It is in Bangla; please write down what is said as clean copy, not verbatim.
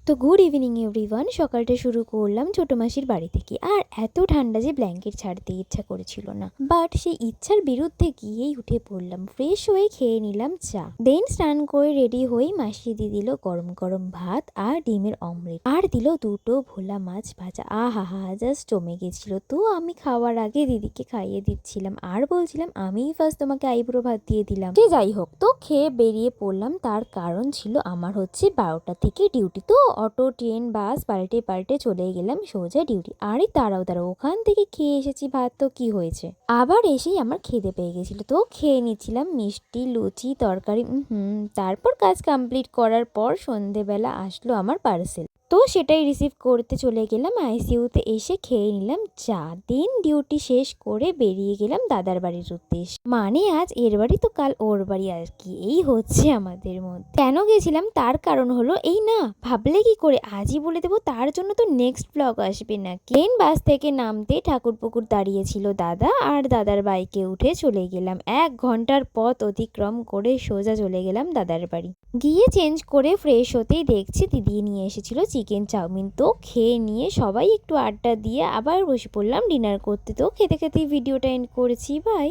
তো গুড ইভিনিং এভরিওয়ান। সকালটা শুরু করলাম ছোটো মাসির বাড়ি থেকে। আর এত ঠান্ডা যে ব্ল্যাঙ্কেট ছাড়তে ইচ্ছা করেছিল না, বাট সেই ইচ্ছার বিরুদ্ধে গিয়েই উঠে পড়লাম। ফ্রেশ হয়ে খেয়ে নিলাম চা, দেন স্নান করে রেডি হয়ে মাসি দিয়ে দিল গরম গরম ভাত আর ডিমের অমলেট, আর দিল দুটো ভোলা মাছ ভাজা। আহা হা, জাস্ট জমে গেছিল। তো আমি খাওয়ার আগে দিদিকে খাইয়ে দিচ্ছিলাম আর বলছিলাম আমিই ফার্স্ট তোমাকে আইবুড়ো ভাত দিয়ে দিলাম। সে যাই হোক, তো খেয়ে বেরিয়ে পড়লাম। তার কারণ ছিল আমার হচ্ছে 12টা থেকে ডিউটি। তো অটো ট্রেন বাস পাল্টে পাল্টে চলে গেলাম সোজা ডিউটি। আরে দাঁড়াও দাঁড়াও, ওখান থেকে খেয়ে এসেছি ভাত, তো কি হয়েছে? আবার এসেই আমার খিদে পেয়ে গেছিল, তো খেয়ে নিচ্ছিলাম মিষ্টি লুচি তরকারি। তারপর কাজ কমপ্লিট করার পর সন্ধেবেলা আসলো আমার পার্সেল, তো সেটাই রিসিভ করতে চলে গেলাম। আইসিইউতে এসে খেয়ে নিলাম চা, দেন ডিউটি শেষ করে বেরিয়ে গেলাম দাদার বাড়ির উদ্দেশ্যে। মানে আজ এর বাড়ি তো কাল ওর বাড়ি, আর কি এই হচ্ছে আমাদের মধ্যে। কেন গেছিলাম তার কারণ হলো এই না, ভাবলে কি করে আজই বলে দেবো, তার জন্য তো নেক্সট ব্লগ আসবে নাকি। ট্রেন বাস থেকে নামতে ঠাকুরপুকুর দাঁড়িয়েছিল দাদা, আর দাদার বাইকে উঠে চলে গেলাম। 1 ঘন্টার পথ অতিক্রম করে সোজা চলে গেলাম দাদার বাড়ি। গিয়ে চেঞ্জ করে ফ্রেশ হতেই দেখছি দিদি নিয়ে এসেছিল চিকেন চাউমিন। তো খেয়ে নিয়ে সবাই একটু আড্ডা দিয়ে আবার বসে পড়লাম ডিনার করতে। তো খেতে খেতেই ভিডিওটা এন্ড করেছি। বাই।